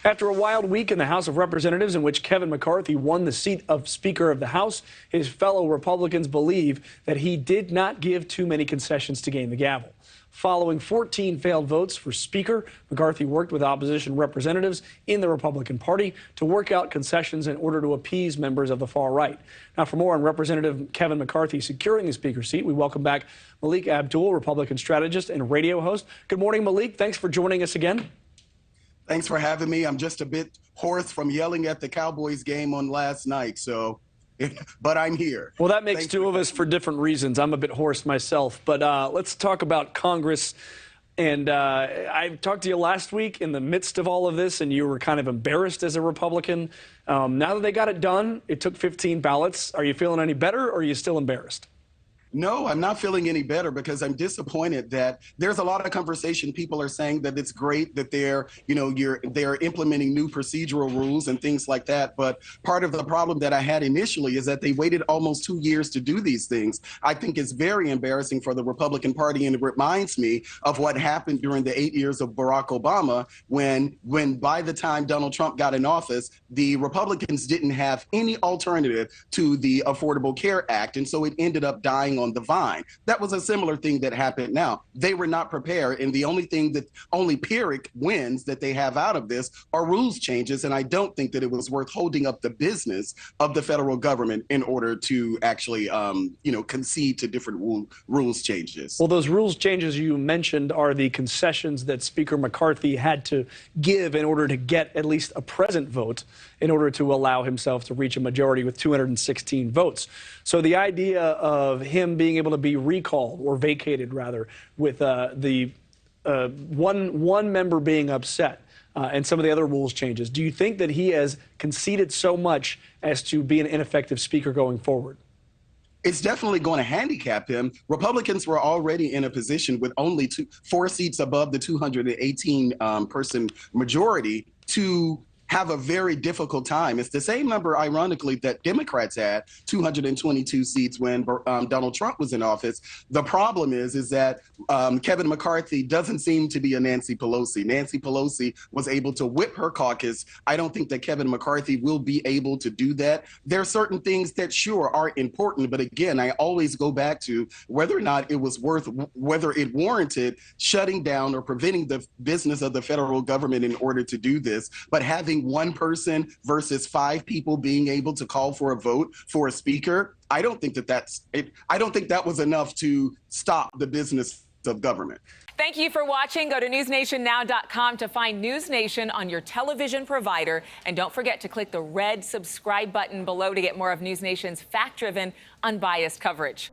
After a wild week in the House of Representatives in which Kevin McCarthy won the seat of Speaker of the House, his fellow Republicans believe that he did not give too many concessions to gain the gavel. Following 14 failed votes for Speaker, McCarthy worked with opposition representatives in the Republican Party to work out concessions in order to appease members of the far right. Now, for more on Representative Kevin McCarthy securing the Speaker seat, we welcome back Melik Abdul, Republican strategist and radio host. Good morning, Melik. Thanks for joining us again. Thanks for having me. I'm just a bit hoarse from yelling at the Cowboys game on last night, but I'm here. Well, that makes two of us for different reasons. I'm a bit hoarse myself, but let's talk about Congress. And I talked to you last week in the midst of all of this, and you were kind of embarrassed as a Republican. Now that they got it done, it took 15 ballots. Are you feeling any better, or are you still embarrassed? No, I'm not feeling any better because I'm disappointed that there's a lot of conversation. People are saying that it's great that they're implementing new procedural rules and things like that. But part of the problem that I had initially is that they waited almost 2 years to do these things. I think it's very embarrassing for the Republican Party, and it reminds me of what happened during the 8 years of Barack Obama, when by the time Donald Trump got in office, the Republicans didn't have any alternative to the Affordable Care Act. And so it ended up dying on the vine. That was a similar thing that happened now. They were not prepared, and the only Pyrrhic wins that they have out of this are rules changes, and I don't think that it was worth holding up the business of the federal government in order to actually concede to different rules changes. Well, those rules changes you mentioned are the concessions that Speaker McCarthy had to give in order to get at least a present vote in order to allow himself to reach a majority with 216 votes. So the idea of him being able to be recalled or vacated, rather, with one member being upset and some of the other rules changes, do you think that he has conceded so much as to be an ineffective speaker going forward? It's definitely going to handicap him. Republicans were already in a position with only 4 seats above the 218 person majority to have a very difficult time. It's the same number, ironically, that Democrats had, 222 seats when Donald Trump was in office. The problem is that Kevin McCarthy doesn't seem to be a Nancy Pelosi. Nancy Pelosi was able to whip her caucus. I don't think that Kevin McCarthy will be able to do that. There are certain things that sure are important, but again, I always go back to whether or not it was whether it warranted shutting down or preventing the business of the federal government in order to do this. But having one person versus 5 people being able to call for a vote for a speaker, I don't think I don't think that was enough to stop the business of government. Thank you for watching. Go to newsnationnow.com to find NewsNation on your television provider. And don't forget to click the red subscribe button below to get more of NewsNation's fact-driven, unbiased coverage.